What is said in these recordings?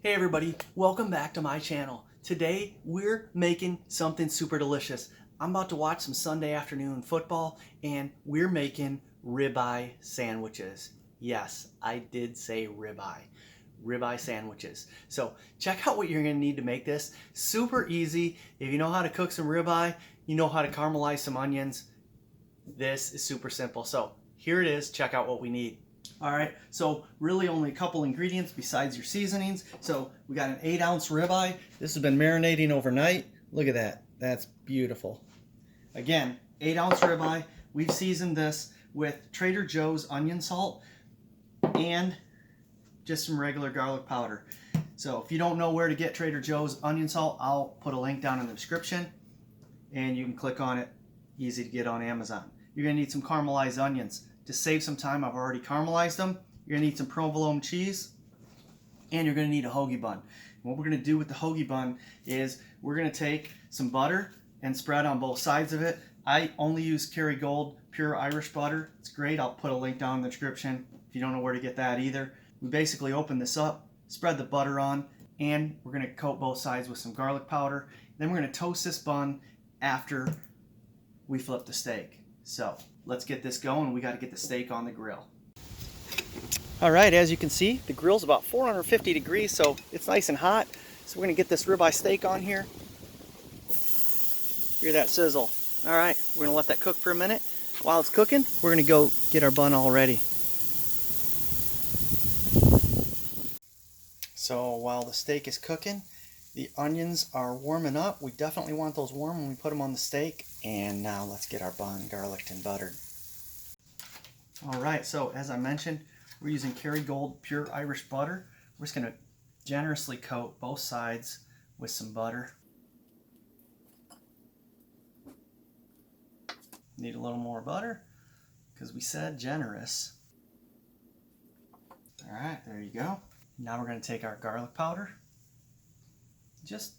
Hey everybody, welcome back to my channel. Today we're making something super delicious. I'm about to watch some Sunday afternoon football and we're making ribeye sandwiches. Yes, I did say ribeye. Ribeye sandwiches. So check out what you're going to need to make this. Super easy. If you know how to cook some ribeye, you know how to caramelize some onions. This is super simple. So here it is. Check out what we need. All right, so really only a couple ingredients besides your seasonings. So we got an 8-ounce ribeye. This has been marinating overnight. Look at that. That's beautiful. Again, 8-ounce ribeye. We've seasoned this with Trader Joe's onion salt and just some regular garlic powder. So if you don't know where to get Trader Joe's onion salt, I'll put a link down in the description and you can click on it. Easy to get on Amazon. You're gonna need some caramelized onions. To save some time, I've already caramelized them. You're gonna need some provolone cheese and you're gonna need a hoagie bun. And what we're gonna do with the hoagie bun is we're gonna take some butter and spread on both sides of it. I only use Kerrygold pure Irish butter. It's great. I'll put a link down in the description if you don't know where to get that either. We basically open this up, spread the butter on, and we're gonna coat both sides with some garlic powder. Then we're gonna toast this bun after we flip the steak. So let's get this going. We got to get the steak on the grill. All right, as you can see, the grill's about 450 degrees, so it's nice and hot. So we're going to get this ribeye steak on here. Hear that sizzle. All right, we're going to let that cook for a minute. While it's cooking, we're going to go get our bun all ready. So while the steak is cooking, the onions are warming up. We definitely want those warm when we put them on the steak. And now let's get our bun garlicked and buttered. All right, so as I mentioned, we're using Kerrygold pure Irish butter. We're just gonna generously coat both sides with some butter. Need a little more butter because we said generous. All right, there you go. Now we're gonna take our garlic powder. Just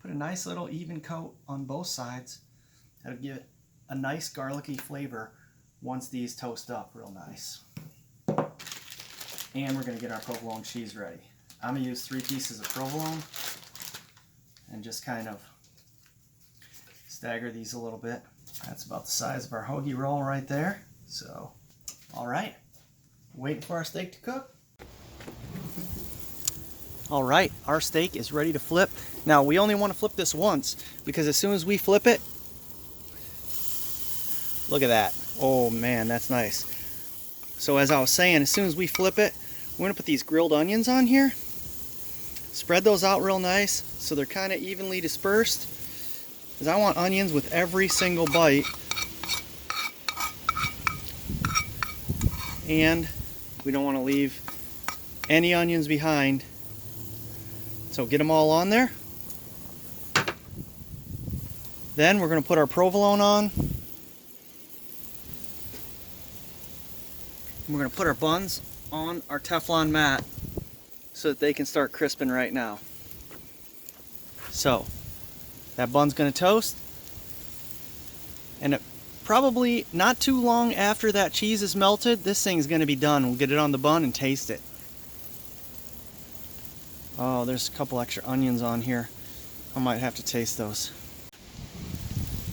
put a nice little even coat on both sides. That'll give it a nice garlicky flavor once these toast up real nice. And we're going to get our provolone cheese ready. I'm going to use 3 pieces of provolone and just kind of stagger these a little bit. That's about the size of our hoagie roll right there. So, all right, waiting for our steak to cook. All right, our steak is ready to flip. Now, we only want to flip this once because as soon as we flip it, look at that. Oh man, that's nice. So as I was saying, as soon as we flip it, we're gonna put these grilled onions on here. Spread those out real nice so they're kind of evenly dispersed. Because I want onions with every single bite. And we don't want to leave any onions behind. So get them all on there. Then we're going to put our provolone on. We're going to put our buns on our Teflon mat so that they can start crisping right now. So that bun's going to toast. And it probably not too long after that cheese is melted, this thing's going to be done. We'll get it on the bun and taste it. Oh, there's a couple extra onions on here. I might have to taste those.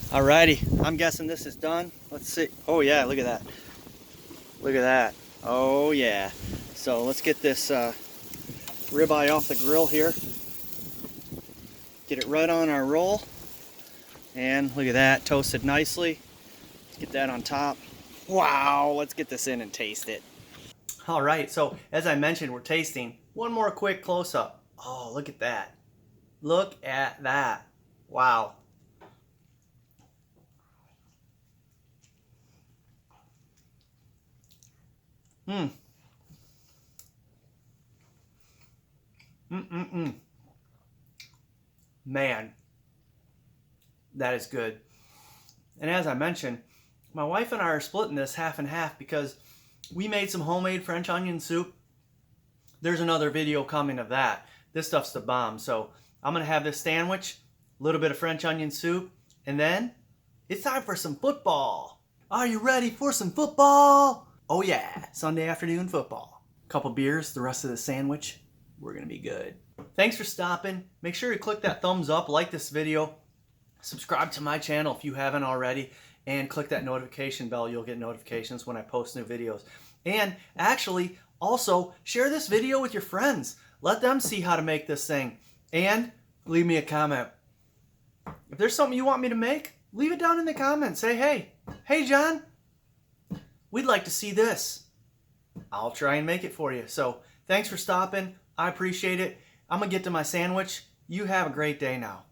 Alrighty, I'm guessing this is done. Let's see. Oh yeah, look at that. Look at that. Oh yeah. So let's get this ribeye off the grill here. Get it right on our roll. And look at that, toasted nicely. Let's get that on top. Wow, let's get this in and taste it. Alright, so as I mentioned, we're tasting. One more quick close-up. Oh, look at that. Look at that. Wow. Man, that is good. And as I mentioned, my wife and I are splitting this half and half because we made some homemade French onion soup. There's another video coming of that. This stuff's the bomb. So I'm going to have this sandwich, a little bit of French onion soup, and then it's time for some football. Are you ready for some football? Oh yeah, Sunday afternoon football. Couple beers, the rest of the sandwich. we're gonna be good. Thanks for stopping. Make sure you click that thumbs up, like this video, subscribe to my channel if you haven't already, and click that notification bell. You'll get notifications when I post new videos. And actually, also share this video with your friends. Let them see how to make this thing. And leave me a comment. If there's something you want me to make, leave it down in the comments. Say, hey John, we'd like to see this. I'll try and make it for you. So thanks for stopping. I appreciate it. I'm going to get to my sandwich. You have a great day now.